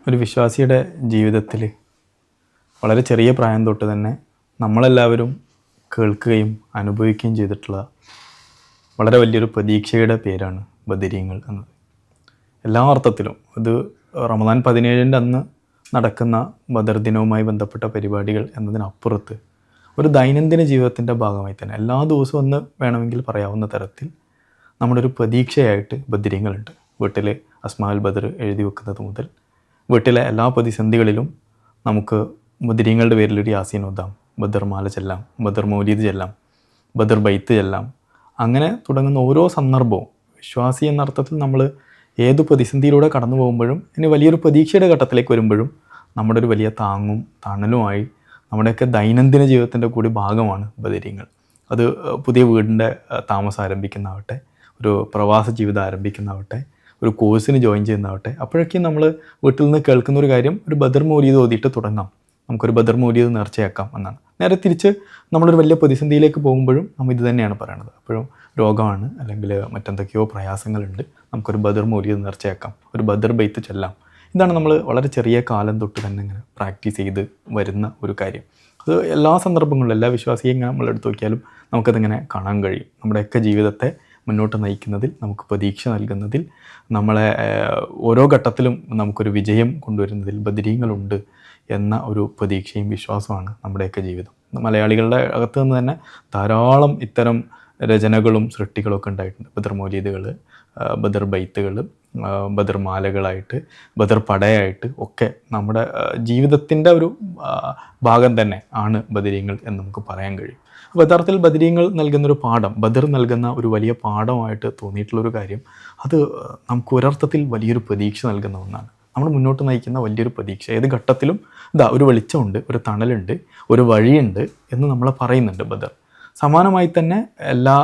ഒരു വിശ്വാസിയുടെ ജീവിതത്തിൽ വളരെ ചെറിയ പ്രായം തൊട്ട് തന്നെ നമ്മളെല്ലാവരും കേൾക്കുകയും അനുഭവിക്കുകയും ചെയ്തിട്ടുള്ള വളരെ വലിയൊരു പ്രതീക്ഷയുടെ പേരാണ് ബദരീങ്ങൾ എന്നത്. എല്ലാ അർത്ഥത്തിലും ഇത് റമദാൻ 17 അന്ന് നടക്കുന്ന ബദർ ദിനവുമായി ബന്ധപ്പെട്ട പരിപാടികൾ എന്നതിനപ്പുറത്ത് ഒരു ദൈനംദിന ജീവിതത്തിൻ്റെ ഭാഗമായി തന്നെ എല്ലാ ദിവസവും ഒന്ന് വേണമെങ്കിൽ പറയാവുന്ന തരത്തിൽ നമ്മുടെ ഒരു പ്രതീക്ഷയായിട്ട് ബദരീങ്ങളുണ്ട്. വീട്ടിൽ അസ്മാഉൽ ബദർ എഴുതി വെക്കുന്നത് മുതൽ വീട്ടിലെ എല്ലാ പ്രതിസന്ധികളിലും നമുക്ക് ബദരീങ്ങളുടെ പേരിലൊരു യാസീൻ ഓതാം, ബദർ മാല ചെല്ലാം, ബദർ മൗലീദ് ചെല്ലാം, ബദർ ബൈത്ത് ചെല്ലാം. അങ്ങനെ തുടങ്ങുന്ന ഓരോ സന്ദർഭവും വിശ്വാസി എന്ന അർത്ഥത്തിൽ നമ്മൾ ഏത് പ്രതിസന്ധിയിലൂടെ കടന്നു പോകുമ്പോഴും ഇനി വലിയൊരു പ്രതീക്ഷയുടെ ഘട്ടത്തിലേക്ക് വരുമ്പോഴും നമ്മുടെ ഒരു വലിയ താങ്ങും തണലുമായി നമ്മുടെയൊക്കെ ദൈനംദിന ജീവിതത്തിൻ്റെ കൂടി ഭാഗമാണ് ബദരീങ്ങൾ. അത് പുതിയ വീടിൻ്റെ താമസം ആരംഭിക്കുന്നതാവട്ടെ, ഒരു പ്രവാസ ജീവിതം ആരംഭിക്കുന്നതാവട്ടെ, ഒരു കോഴ്സിന് ജോയിൻ ചെയ്യുന്നതാവട്ടെ, അപ്പോഴേക്കും നമ്മൾ വീട്ടിൽ നിന്ന് കേൾക്കുന്ന ഒരു കാര്യം ഒരു ബദർ മൗലീദ് ഓതിയിട്ട് തുടങ്ങാം, നമുക്കൊരു ബദർ മൗലീദ് നേർച്ചയാക്കാം എന്നാണ്. നേരെ തിരിച്ച് നമ്മളൊരു വലിയ പ്രതിസന്ധിയിലേക്ക് പോകുമ്പോഴും നമ്മൾ ഇത് തന്നെയാണ് പറയണത്. അപ്പോഴും രോഗമാണ് അല്ലെങ്കിൽ മറ്റെന്തൊക്കെയോ പ്രയാസങ്ങളുണ്ട്, നമുക്കൊരു ബദർ മൗലീദ് നേർച്ചയാക്കാം, ഒരു ബദർ ബൈത്ത് ചെല്ലാം. ഇതാണ് നമ്മൾ വളരെ ചെറിയ കാലം തൊട്ട് തന്നെ ഇങ്ങനെ പ്രാക്ടീസ് ചെയ്ത് വരുന്ന ഒരു കാര്യം. അത് എല്ലാ സന്ദർഭങ്ങളിലും എല്ലാ വിശ്വാസിയും നമ്മൾ എടുത്തു നോക്കിയാലും നമുക്കതിങ്ങനെ കാണാൻ കഴിയും. നമ്മുടെയൊക്കെ ജീവിതത്തെ മുന്നോട്ട് നയിക്കുന്നതിൽ, നമുക്ക് പ്രതീക്ഷ നൽകുന്നതിൽ, നമ്മളെ ഓരോ ഘട്ടത്തിലും നമുക്കൊരു വിജയം കൊണ്ടുവരുന്നതിൽ ബദരീങ്ങളുണ്ട് എന്ന ഒരു പ്രതീക്ഷയും വിശ്വാസമാണ് നമ്മുടെയൊക്കെ ജീവിതം. മലയാളികളുടെ അകത്ത് നിന്ന് തന്നെ ധാരാളം ഇത്തരം രചനകളും സൃഷ്ടികളൊക്കെ ഉണ്ടായിട്ടുണ്ട്. ബദർ മൗലീദുകൾ, ബദർ ബൈത്തുകൾ, ബദർ മാലകളായിട്ട്, ബദർ പടയായിട്ട് ഒക്കെ നമ്മുടെ ജീവിതത്തിൻ്റെ ഒരു ഭാഗം തന്നെ ആണ് ബദരീങ്ങൾ എന്ന് നമുക്ക് പറയാൻ കഴിയും. അപ്പോൾ യഥാർത്ഥത്തിൽ ബദരീങ്ങൾ നൽകുന്നൊരു പാഠം, ബദർ നൽകുന്ന ഒരു വലിയ പാഠമായിട്ട് തോന്നിയിട്ടുള്ളൊരു കാര്യം, അത് നമുക്ക് ഒരർത്ഥത്തിൽ വലിയൊരു പ്രതീക്ഷ നൽകുന്ന ഒന്നാണ്. നമ്മൾ മുന്നോട്ട് നയിക്കുന്ന വലിയൊരു പ്രതീക്ഷ. ഏത് ഘട്ടത്തിലും ഒരു വെളിച്ചമുണ്ട്, ഒരു തണലുണ്ട്, ഒരു വഴിയുണ്ട് എന്ന് നമ്മൾ പറയുന്നുണ്ട് ബദർ. സമാനമായി തന്നെ എല്ലാ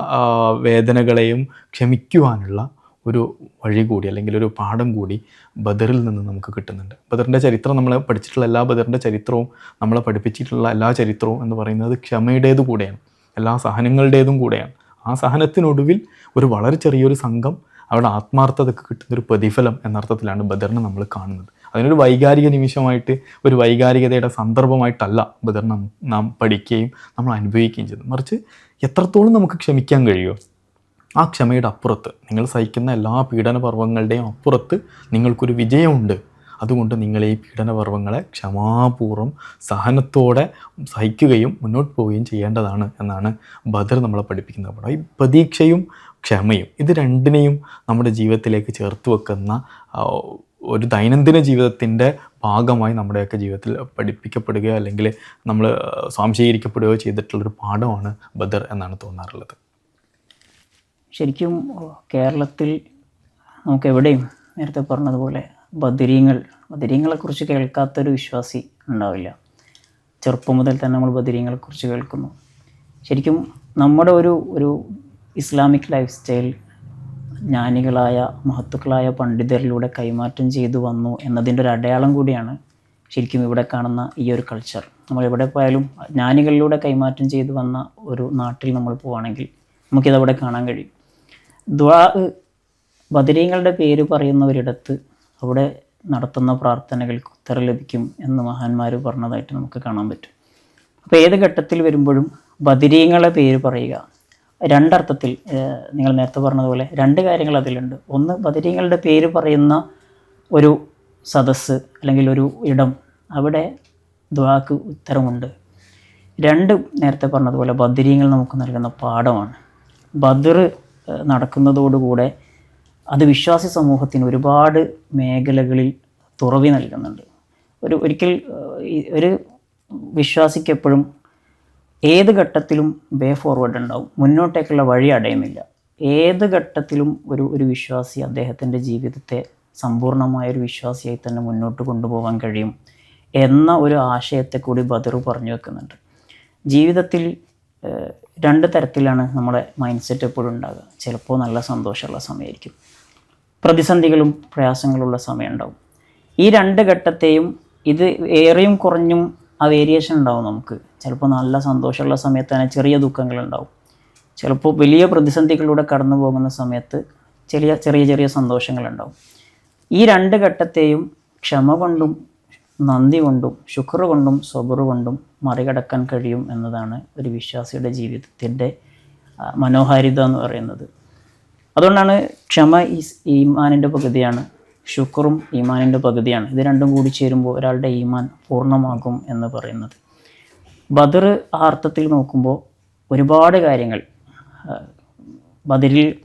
വേദനകളെയും ക്ഷമിക്കുവാനുള്ള ഒരു വഴി കൂടി അല്ലെങ്കിൽ ഒരു പാഠം കൂടി ബദറിൽ നിന്ന് നമുക്ക് കിട്ടുന്നുണ്ട്. ബദറിൻ്റെ ചരിത്രം നമ്മൾ പഠിച്ചിട്ടുള്ള എല്ലാ ബദറിൻ്റെ ചരിത്രവും നമ്മളെ പഠിപ്പിച്ചിട്ടുള്ള എല്ലാ ചരിത്രവും എന്ന് പറയുന്നത് ക്ഷമയുടേതു കൂടെയാണ്, എല്ലാ സഹനങ്ങളുടേതും കൂടെയാണ്. ആ സഹനത്തിനൊടുവിൽ ഒരു വളരെ ചെറിയൊരു സംഘം അവിടെ ആത്മാർത്ഥതയ്ക്ക് കിട്ടുന്നൊരു പ്രതിഫലം എന്നർത്ഥത്തിലാണ് ബദറിനെ നമ്മൾ കാണുന്നത്. അതിനൊരു വൈകാരിക നിമിഷമായിട്ട്, ഒരു വൈകാരികതയുടെ സന്ദർഭമായിട്ടല്ല ബദർ നാം പഠിക്കുകയും നമ്മൾ അനുഭവിക്കുകയും ചെയ്തു. മറിച്ച് എത്രത്തോളം നമുക്ക് ക്ഷമിക്കാൻ കഴിയുമോ ആ ക്ഷമയുടെ അപ്പുറത്ത്, നിങ്ങൾ സഹിക്കുന്ന എല്ലാ പീഡനപർവങ്ങളുടെയും അപ്പുറത്ത് നിങ്ങൾക്കൊരു വിജയമുണ്ട്. അതുകൊണ്ട് നിങ്ങൾ ഈ പീഡനപർവങ്ങളെ ക്ഷമാപൂർവ്വം സഹനത്തോടെ സഹിക്കുകയും മുന്നോട്ട് പോവുകയും ചെയ്യേണ്ടതാണ് എന്നാണ് ബദർ നമ്മളെ പഠിപ്പിക്കുന്നത്. അപ്പോൾ ഈ പ്രതീക്ഷയും ക്ഷമയും ഇത് രണ്ടിനെയും നമ്മുടെ ജീവിതത്തിലേക്ക് ചേർത്ത് വെക്കുന്ന ഒരു ദൈനംദിന ജീവിതത്തിൻ്റെ ഭാഗമായി നമ്മുടെയൊക്കെ ജീവിതത്തിൽ പഠിപ്പിക്കപ്പെടുകയോ അല്ലെങ്കിൽ നമ്മൾ സ്വാംശീകരിക്കപ്പെടുകയോ ചെയ്തിട്ടുള്ളൊരു പാഠമാണ് ബദർ എന്നാണ് തോന്നാറുള്ളത്. കേരളത്തിൽ നമുക്ക് എവിടെയും നേരത്തെ പറഞ്ഞതുപോലെ ബദരീങ്ങളെക്കുറിച്ച് കേൾക്കാത്തൊരു വിശ്വാസി ഉണ്ടാവില്ല. ചെറുപ്പം മുതൽ തന്നെ നമ്മൾ ബദരീങ്ങളെക്കുറിച്ച് കേൾക്കുന്നു. ശരിക്കും നമ്മുടെ ഒരു ഇസ്ലാമിക് ലൈഫ് സ്റ്റൈൽ ജ്ഞാനികളായ മഹത്തുക്കളായ പണ്ഡിതരിലൂടെ കൈമാറ്റം ചെയ്തു വന്നു എന്നതിൻ്റെ ഒരു അടയാളം കൂടിയാണ് ശരിക്കും ഇവിടെ കാണുന്ന ഈ ഒരു കൾച്ചർ. നമ്മൾ എവിടെ പോയാലും ജ്ഞാനികളിലൂടെ കൈമാറ്റം ചെയ്തു വന്ന ഒരു നാട്ടിൽ നമ്മൾ പോവുകയാണെങ്കിൽ നമുക്കിതവിടെ കാണാൻ കഴിയും. ദുആ, ബദരീങ്ങളുടെ പേര് പറയുന്നവരിടത്ത് അവിടെ നടത്തുന്ന പ്രാർത്ഥനകൾക്ക് ഉത്തരം ലഭിക്കും എന്ന് മഹാന്മാർ പറഞ്ഞതായിട്ട് നമുക്ക് കാണാൻ പറ്റും. അപ്പോൾ ഏത് ഘട്ടത്തിൽ വരുമ്പോഴും ബദരീങ്ങളെ പേര് പറയുക, രണ്ടർത്ഥത്തിൽ, നിങ്ങൾ നേരത്തെ പറഞ്ഞതുപോലെ രണ്ട് കാര്യങ്ങൾ അതിലുണ്ട്. ഒന്ന്, ബദരീങ്ങളുടെ പേര് പറയുന്ന ഒരു സദസ്സ് അല്ലെങ്കിൽ ഒരു ഇടം, അവിടെ ദുആക്ക് ഉത്തരമുണ്ട്. രണ്ട്, നേരത്തെ പറഞ്ഞതുപോലെ ബദരീങ്ങൾ നമുക്ക് നൽകുന്ന പാഠമാണ്. ബദർ നടക്കുന്നതോടുകൂടെ അത് വിശ്വാസി സമൂഹത്തിന് ഒരുപാട് മേഖലകളിൽ തുറവി നൽകുന്നുണ്ട്. ഒരിക്കൽ ഒരു വിശ്വാസിക്ക് എപ്പോഴും ഏത് ഘട്ടത്തിലും വേ ഫോർവേഡ് ഉണ്ടാവും, മുന്നോട്ടേക്കുള്ള വഴി അടയുന്നില്ല. ഏത് ഘട്ടത്തിലും ഒരു വിശ്വാസി അദ്ദേഹത്തിൻ്റെ ജീവിതത്തെ സമ്പൂർണ്ണമായൊരു വിശ്വാസിയായി തന്നെ മുന്നോട്ട് കൊണ്ടുപോകാൻ കഴിയും എന്ന ഒരു ആശയത്തെ കൂടി ബദർ പറഞ്ഞു വെക്കുന്നുണ്ട്. ജീവിതത്തിൽ രണ്ട് തരത്തിലാണ് നമ്മുടെ മൈൻഡ് സെറ്റ് എപ്പോഴും ഉണ്ടാകുക. ചിലപ്പോൾ നല്ല സന്തോഷമുള്ള സമയമായിരിക്കും, പ്രതിസന്ധികളും പ്രയാസങ്ങളുള്ള സമയം ഉണ്ടാവും. ഈ രണ്ട് ഘട്ടത്തെയും ഇത് ഏറെയും കുറഞ്ഞും ആ വേരിയേഷൻ ഉണ്ടാവും. നമുക്ക് ചിലപ്പോൾ നല്ല സന്തോഷമുള്ള സമയത്ത് തന്നെ ചെറിയ ദുഃഖങ്ങളുണ്ടാവും, ചിലപ്പോൾ വലിയ പ്രതിസന്ധികളിലൂടെ കടന്നു പോകുന്ന സമയത്ത് ചെറിയ ചെറിയ സന്തോഷങ്ങളുണ്ടാവും. ഈ രണ്ട് ഘട്ടത്തെയും ക്ഷമ കൊണ്ടും നന്ദി കൊണ്ടും ശുക്ർ കൊണ്ടും സബർ കൊണ്ടും മറികടക്കാൻ കഴിയും എന്നതാണ് ഒരു വിശ്വാസിയുടെ ജീവിതത്തിൻ്റെ മനോഹാരിത എന്ന് പറയുന്നത്. അതുകൊണ്ടാണ് ക്ഷമ ഈമാനിൻ്റെ പകുതിയാണ്, ശുക്റും ഈമാനിൻ്റെ പകുതിയാണ്. ഇത് രണ്ടും കൂടി ചേരുമ്പോൾ ഒരാളുടെ ഈമാൻ പൂർണ്ണമാകും എന്ന് പറയുന്നത്. ബദർ ആ അർത്ഥത്തിൽ നോക്കുമ്പോൾ ഒരുപാട് കാര്യങ്ങൾ,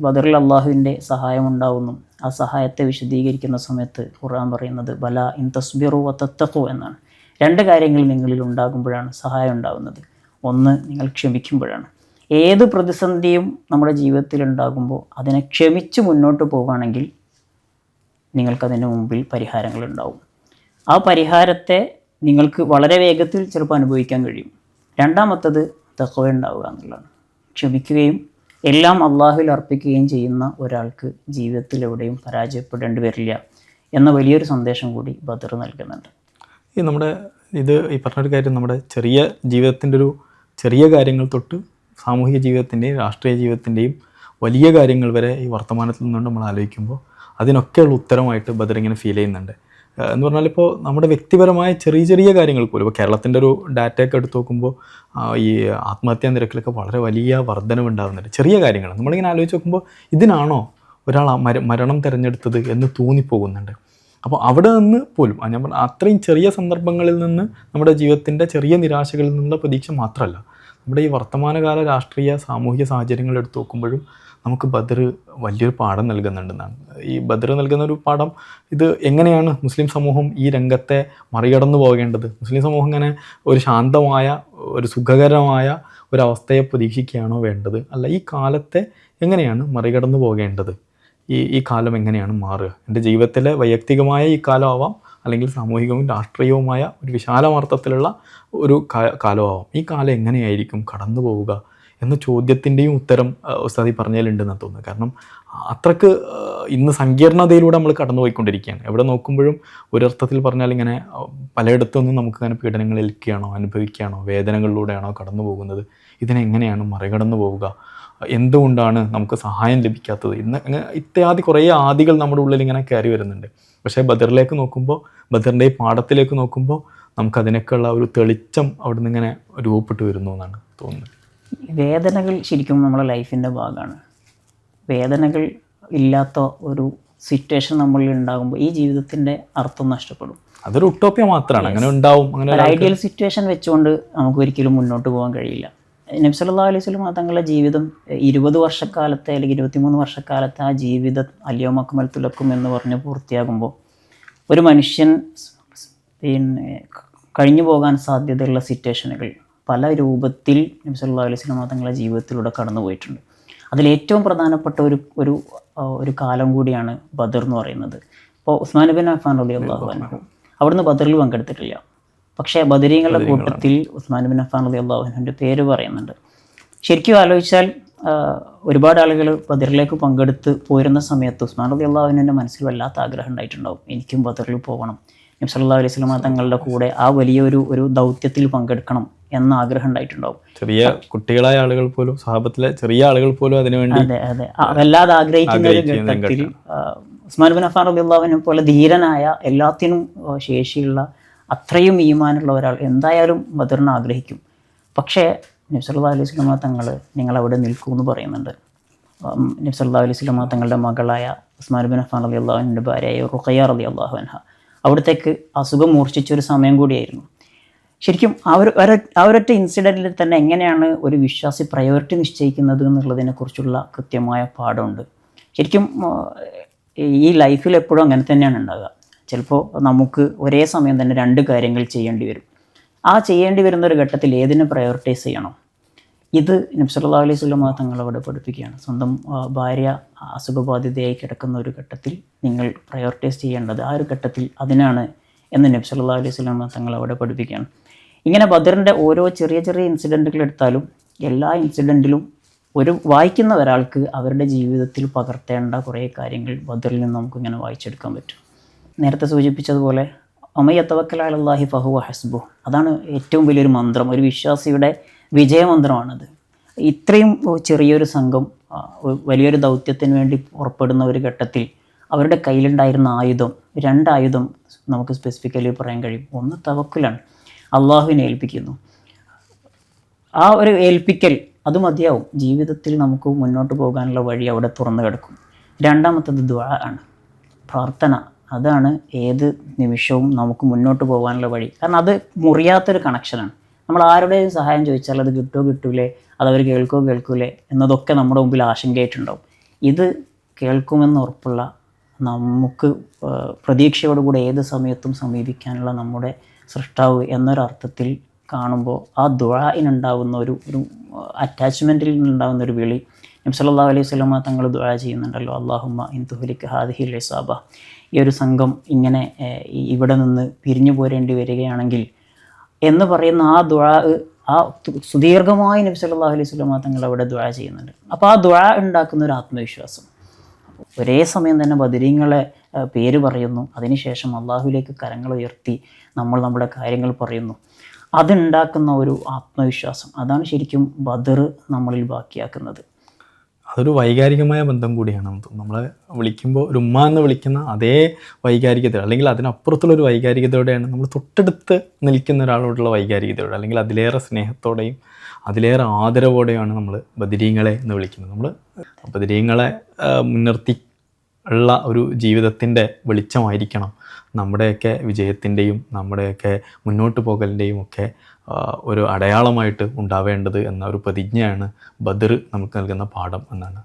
ബദറിൽ അള്ളാഹുവിൻ്റെ സഹായം ഉണ്ടാവുന്നു. ആ സഹായത്തെ വിശദീകരിക്കുന്ന സമയത്ത് ഖുർആൻ പറയുന്നത് ബല ഇൻ തസ്ബിറു വ തത്തഖു എന്നാണ്. രണ്ട് കാര്യങ്ങൾ നിങ്ങളിൽ ഉണ്ടാകുമ്പോഴാണ് സഹായം ഉണ്ടാകുന്നത്. ഒന്ന്, നിങ്ങൾ ക്ഷമിക്കുമ്പോഴാണ്. ഏത് പ്രതിസന്ധിയും നമ്മുടെ ജീവിതത്തിൽ ഉണ്ടാകുമ്പോൾ അതിനെ ക്ഷമിച്ച് മുന്നോട്ട് പോകുകയാണെങ്കിൽ നിങ്ങൾക്കതിന് മുമ്പിൽ പരിഹാരങ്ങളുണ്ടാവും. ആ പരിഹാരത്തെ നിങ്ങൾക്ക് വളരെ വേഗത്തിൽ ചിലപ്പോൾ അനുഭവിക്കാൻ കഴിയും. രണ്ടാമത്തത് തഖ്വ ഉണ്ടാവുക എന്നുള്ളതാണ്. ക്ഷമിക്കുകയും എല്ലാം അള്ളാഹുവിൽ അർപ്പിക്കുകയും ചെയ്യുന്ന ഒരാൾക്ക് ജീവിതത്തിൽ എവിടെയും പരാജയപ്പെടേണ്ടി വരില്ല എന്ന വലിയൊരു സന്ദേശം കൂടി ബദർ നൽകുന്നുണ്ട്. ഈ പറഞ്ഞൊരു കാര്യം നമ്മുടെ ചെറിയ ജീവിതത്തിൻ്റെ ഒരു ചെറിയ കാര്യങ്ങൾ തൊട്ട് സാമൂഹിക ജീവിതത്തിൻ്റെയും രാഷ്ട്രീയ ജീവിതത്തിൻ്റെയും വലിയ കാര്യങ്ങൾ വരെ ഈ വർത്തമാനത്തിൽ നിന്നുകൊണ്ട് നമ്മൾ ആലോചിക്കുമ്പോൾ അതിനൊക്കെയുള്ള ഉത്തരമായിട്ട് ബദർ ഇങ്ങനെ ഫീൽ ചെയ്യുന്നുണ്ട്. എന്ന് പറഞ്ഞാൽ ഇപ്പോൾ നമ്മുടെ വ്യക്തിപരമായ ചെറിയ ചെറിയ കാര്യങ്ങൾ പോലും, ഇപ്പോൾ കേരളത്തിൻ്റെ ഒരു ഡാറ്റയൊക്കെ എടുത്ത് നോക്കുമ്പോൾ ഈ ആത്മഹത്യാ നിരക്കിലൊക്കെ വളരെ വലിയ വർധനവുണ്ടാകുന്നുണ്ട്. ചെറിയ കാര്യങ്ങൾ നമ്മളിങ്ങനെ ആലോചിച്ച് നോക്കുമ്പോൾ ഇതിനാണോ ഒരാൾ മരണം തിരഞ്ഞെടുത്തത് എന്ന് തോന്നിപ്പോകുന്നുണ്ട്. അപ്പോൾ അവിടെ നിന്ന് പോലും ഞാൻ പറഞ്ഞ അത്രയും ചെറിയ സന്ദർഭങ്ങളിൽ നിന്ന് നമ്മുടെ ജീവിതത്തിൻ്റെ ചെറിയ നിരാശകളിൽ നിന്നുള്ള പ്രതീക്ഷ മാത്രമല്ല, നമ്മുടെ ഈ വർത്തമാനകാല രാഷ്ട്രീയ സാമൂഹിക സാഹചര്യങ്ങൾ എടുത്ത് നോക്കുമ്പോഴും നമുക്ക് ബദർ വലിയൊരു പാഠം നൽകുന്നുണ്ടെന്നാണ്. ഈ ബദർ നൽകുന്ന ഒരു പാഠം, ഇത് എങ്ങനെയാണ് മുസ്ലിം സമൂഹം ഈ രംഗത്തെ മറികടന്നു പോകേണ്ടത്, മുസ്ലിം സമൂഹം ഇങ്ങനെ ഒരു ശാന്തമായ ഒരു സുഖകരമായ ഒരവസ്ഥയെ പ്രതീക്ഷിക്കുകയാണോ വേണ്ടത്, അല്ല ഈ കാലത്തെ എങ്ങനെയാണ് മറികടന്നു പോകേണ്ടത്, ഈ കാലം എങ്ങനെയാണ് മാറുക, എൻ്റെ ജീവിതത്തിലെ വൈയക്തികമായ ഈ കാലമാവാം, അല്ലെങ്കിൽ സാമൂഹികവും രാഷ്ട്രീയവുമായ ഒരു വിശാലമാർത്ഥത്തിലുള്ള ഒരു കാലമാവാം, ഈ കാലം എങ്ങനെയായിരിക്കും കടന്നു പോവുക എന്ന ചോദ്യത്തിൻ്റെയും ഉത്തരം ഉസ്താദി പറഞ്ഞതിലുണ്ടെന്നാണ് തോന്നുന്നത്. കാരണം അത്രക്ക് ഇന്ന് സങ്കീർണതയിലൂടെ നമ്മൾ കടന്നു പോയിക്കൊണ്ടിരിക്കുകയാണ്. എവിടെ നോക്കുമ്പോഴും ഒരർത്ഥത്തിൽ പറഞ്ഞാൽ ഇങ്ങനെ പലയിടത്തുനിന്നും നമുക്കിങ്ങനെ പീഡനങ്ങൾ ഏൽക്കുകയാണോ, അനുഭവിക്കുകയാണോ, വേദനകളിലൂടെയാണോ കടന്നു പോകുന്നത്, ഇതിനെങ്ങനെയാണ് മറികടന്നു പോവുക, എന്തുകൊണ്ടാണ് നമുക്ക് സഹായം ലഭിക്കാത്തത്, ഇത്യാദി കുറേ ആദികൾ നമ്മുടെ ഉള്ളിൽ ഇങ്ങനെ കയറി വരുന്നുണ്ട്. പക്ഷേ ബദറിലേക്ക് നോക്കുമ്പോൾ, ബദറിൻ്റെ ഈ പാഠത്തിലേക്ക് നോക്കുമ്പോൾ നമുക്കതിനൊക്കെയുള്ള ഒരു തെളിച്ചം അവിടെ നിന്ന് ഇങ്ങനെ രൂപപ്പെട്ടു വരുന്നു എന്നാണ് തോന്നുന്നത്. വേദനകൾ ശരിക്കും നമ്മുടെ ലൈഫിൻ്റെ ഭാഗമാണ്. വേദനകൾ ഇല്ലാത്ത ഒരു സിറ്റുവേഷൻ നമ്മളിൽ ഉണ്ടാകുമ്പോൾ ഈ ജീവിതത്തിൻ്റെ അർത്ഥം നഷ്ടപ്പെടും. അതൊരു ഉട്ടോപ്യ മാത്രമാണ്, അങ്ങനെ ഉണ്ടാവും. അങ്ങനെ ഒരു ഐഡിയൽ സിറ്റുവേഷൻ വെച്ചുകൊണ്ട് നമുക്ക് ഒരിക്കലും മുന്നോട്ട് പോകാൻ കഴിയില്ല. നബി സല്ലല്ലാഹു അലൈഹി വസല്ലം തങ്ങളുടെ ജീവിതം 20 വർഷക്കാലത്തെ അല്ലെങ്കിൽ 23 വർഷക്കാലത്തെ ആ ജീവിതം അൽയൗമ അക്മൽതു ലക്കും എന്ന് പറഞ്ഞ് പൂർത്തിയാകുമ്പോൾ ഒരു മനുഷ്യൻ കഴിഞ്ഞു പോകാൻ സാധ്യതയുള്ള സിറ്റുവേഷനുകൾ പല രൂപത്തിൽ നബി സല്ലല്ലാഹു അലൈഹി വസല്ലം തങ്ങളുടെ ജീവിതത്തിലൂടെ കടന്നു പോയിട്ടുണ്ട്. അതിലേറ്റവും പ്രധാനപ്പെട്ട ഒരു കാലം കൂടിയാണ് ബദർ എന്ന് പറയുന്നത്. ഇപ്പോൾ ഉസ്മാൻ ബിൻ അഫ്ഫാൻ റളിയല്ലാഹു അൻഹു അവിടുന്ന് ബദറിൽ പങ്കെടുത്തിട്ടില്ല. പക്ഷേ ബദരീങ്ങളുടെ കൂട്ടത്തിൽ ഉസ്മാൻ ബിൻ അഫ്ഫാൻ റളിയല്ലാഹു അൻഹുവിൻ്റെ പേര് പറയുന്നുണ്ട്. ശരിക്കും ആലോചിച്ചാൽ ഒരുപാട് ആളുകൾ ബദറിലേക്ക് പങ്കെടുത്ത് പോരുന്ന സമയത്ത് ഉസ്മാൻ റളിയല്ലാഹു അൻഹുവിൻ്റെ മനസ്സിൽ വല്ലാത്ത ആഗ്രഹം ഉണ്ടായിട്ടുണ്ടാവും, എനിക്കും ബദറിൽ പോകണം, നബി സല്ലല്ലാഹു അലൈഹി വസല്ലം തങ്ങളുടെ കൂടെ ആ വലിയൊരു ദൗത്യത്തിൽ പങ്കെടുക്കണം എന്ന ആഗ്രഹം ഉണ്ടായിട്ടുണ്ടാവും. ചെറിയ കുട്ടികളായ ആളുകൾ പോലും, സഹാബത്തിലെ ചെറിയ ആളുകൾ പോലും അതിനുവേണ്ടി അതെ വല്ലാതെ ആഗ്രഹിക്കുന്ന ഒരു ഘട്ടത്തിൽ ഉസ്മാൻ ബിൻ അഫ്ഫാൻ റളിയല്ലാഹു അൻഹു പോലെ ധീരനായ, എല്ലാത്തിനും ശേഷിയുള്ള, അത്രയും ഈമാനുള്ള ഒരാൾ എന്തായാലും ബദറിനെ ആഗ്രഹിക്കും. പക്ഷേ നബി സല്ലല്ലാഹു അലൈഹി വസല്ലം തങ്ങൾ നിങ്ങൾ അവിടെ നിൽക്കൂ എന്ന് പറയുന്നുണ്ട്. നബി സല്ലല്ലാഹു അലൈഹി വസല്ലം തങ്ങളുടെ മകളായ ഉസ്മാൻ ബിൻ അഫ്ഫാൻ റളിയല്ലാഹു അൻഹുവിൻ്റെ ഭാര്യയായ റുഖയ്യ റളിയല്ലാഹു അൻഹ അവിടത്തേക്ക് അസുഖം മൂർച്ഛിച്ചൊരു സമയം കൂടിയായിരുന്നു. ശരിക്കും ആ ഒരൊറ്റ ഇൻസിഡൻറ്റിൽ തന്നെ എങ്ങനെയാണ് ഒരു വിശ്വാസി പ്രയോറിറ്റി നിശ്ചയിക്കുന്നത് എന്നുള്ളതിനെക്കുറിച്ചുള്ള കൃത്യമായ പാഠമുണ്ട്. ശരിക്കും ഈ ലൈഫിൽ എപ്പോഴും അങ്ങനെ തന്നെയാണ് ഉണ്ടാകുക. ചിലപ്പോൾ നമുക്ക് ഒരേ സമയം തന്നെ 2 കാര്യങ്ങൾ ചെയ്യേണ്ടി വരും. ആ ചെയ്യേണ്ടി വരുന്ന ഒരു ഘട്ടത്തിൽ ഏതിനെ പ്രയോറിറ്റൈസ് ചെയ്യണം? ഇത് നബി സല്ലല്ലാഹു അലൈഹി വസല്ലം തങ്ങളവിടെ പഠിപ്പിക്കുകയാണ്. സ്വന്തം ഭാര്യ അസുഖബാധിതയായി കിടക്കുന്ന ഒരു ഘട്ടത്തിൽ നിങ്ങൾ പ്രയോറിറ്റൈസ് ചെയ്യേണ്ടത് ആ ഒരു ഘട്ടത്തിൽ അതിനാണ് എന്ന് നബി സല്ലല്ലാഹു അലൈഹി വസല്ലം തങ്ങൾ അവിടെ പഠിപ്പിക്കുകയാണ്. ഇങ്ങനെ ബദറിൻ്റെ ഓരോ ചെറിയ ചെറിയ ഇൻസിഡൻറ്റുകൾ എടുത്താലും എല്ലാ ഇൻസിഡൻറ്റിലും വായിക്കുന്ന ഒരാൾക്ക് അവരുടെ ജീവിതത്തിൽ പകർത്തേണ്ട കുറേ കാര്യങ്ങൾ ബദറിൽ നിന്ന് നമുക്കിങ്ങനെ വായിച്ചെടുക്കാൻ പറ്റും. നേരത്തെ സൂചിപ്പിച്ചതുപോലെ അമയ്യത്തവക്കൽ അലല്ലാഹി ഫഹുവ ഹസ്ബു, അതാണ് ഏറ്റവും വലിയൊരു മന്ത്രം, ഒരു വിശ്വാസിയുടെ വിജയമന്ത്രമാണത്. ഇത്രയും ചെറിയൊരു സംഘം വലിയൊരു ദൗത്യത്തിന് വേണ്ടി പുറപ്പെടുന്ന ഒരു ഘട്ടത്തിൽ അവരുടെ കയ്യിലുണ്ടായിരുന്ന ആയുധം 2 ആയുധം നമുക്ക് സ്പെസിഫിക്കലി പറയാൻ കഴിയും. ഒന്ന് തവക്കുലാണ്, അള്ളാഹുവിനെ ഏൽപ്പിക്കുന്നു. ആ ഒരു ഏൽപ്പിക്കൽ അത് മതിയാവും, ജീവിതത്തിൽ നമുക്ക് മുന്നോട്ട് പോകാനുള്ള വഴി അവിടെ തുറന്നു കിടക്കും. രണ്ടാമത്തത് ദുആ ആണ്, പ്രാർത്ഥന. അതാണ് ഏത് നിമിഷവും നമുക്ക് മുന്നോട്ട് പോകാനുള്ള വഴി. കാരണം അത് മുറിയാത്തൊരു കണക്ഷനാണ്. നമ്മൾ ആരുടെയും സഹായം ചോദിച്ചാൽ അത് കിട്ടുമോ കിട്ടൂലേ, അതവർ കേൾക്കൂലേ എന്നതൊക്കെ നമ്മുടെ മുമ്പിൽ ആശങ്കയായിട്ടുണ്ടാവും. ഇത് കേൾക്കുമെന്ന് ഉറപ്പുള്ള, നമുക്ക് പ്രതീക്ഷയോടുകൂടി ഏത് സമയത്തും സമീപിക്കാനുള്ള നമ്മുടെ സൃഷ്ടാവ് എന്നൊരർത്ഥത്തിൽ കാണുമ്പോൾ ആ ദുആഇനുണ്ടാവുന്ന ഒരു അറ്റാച്ച്മെൻറ്റിൽ നിന്നുണ്ടാകുന്ന ഒരു വിളി, നബി സല്ലല്ലാഹു അലൈഹി വസല്ലമ തങ്ങൾ ദുആ ചെയ്യുന്നുണ്ടല്ലോ, അല്ലാഹുമ്മ ഇൻ തുഹ്ലിക ഹാദിഹിൽ ഇസാബ, ഈ ഒരു സംഘം ഇങ്ങനെ ഇവിടെ നിന്ന് പിരിഞ്ഞു പോരേണ്ടി വരികയാണെങ്കിൽ എന്ന് പറയുന്ന ആ ദുആ, ആ സുദീർഘമായി നബി സല്ലല്ലാഹു അലൈഹി വസല്ലമ തങ്ങൾ അവിടെ ദുആ ചെയ്യുന്നുണ്ട്. അപ്പോൾ ആ ദുആ ഉണ്ടാക്കുന്ന ഒരു ആത്മവിശ്വാസം. ഒരേ സമയം തന്നെ ബദരീങ്ങളെ പേര് പറയുന്നു, അതിനുശേഷം അള്ളാഹുവിലേക്ക് കരങ്ങൾ ഉയർത്തി നമ്മൾ നമ്മുടെ കാര്യങ്ങൾ പറയുന്നു. അതുണ്ടാക്കുന്ന ഒരു ആത്മവിശ്വാസം, അതാണ് ശരിക്കും ബദർ നമ്മളിൽ ബാക്കിയാക്കുന്നത്. അതൊരു വൈകാരികമായ ബന്ധം കൂടിയാണ്. നമ്മളെ വിളിക്കുമ്പോൾ ഒരു ഉമ്മ എന്ന് വിളിക്കുന്ന അതേ വൈകാരികത, അല്ലെങ്കിൽ അതിനപ്പുറത്തുള്ളൊരു വൈകാരികതയോടെയാണ് നമ്മൾ തൊട്ടടുത്ത് നിൽക്കുന്ന ഒരാളോടുള്ള വൈകാരികതയോടെ, അല്ലെങ്കിൽ അതിലേറെ സ്നേഹത്തോടെയും അതിലേറെ ആദരവോടെയാണ് നമ്മൾ ബദരീങ്ങളെ എന്ന് വിളിക്കുന്നത്. നമ്മൾ ബദരീങ്ങളെ മുൻനിർത്തി ഉള്ള ഒരു ജീവിതത്തിൻ്റെ വെളിച്ചമായിരിക്കണം നമ്മുടെയൊക്കെ വിജയത്തിൻ്റെയും നമ്മുടെയൊക്കെ മുന്നോട്ട് പോകലിൻ്റെയും ഒക്കെ ഒരു അടയാളമായിട്ട് ഉണ്ടാവേണ്ടത് എന്ന ഒരു പ്രതിജ്ഞയാണ് ബദർ നമുക്ക് നൽകുന്ന പാഠം എന്നാണ്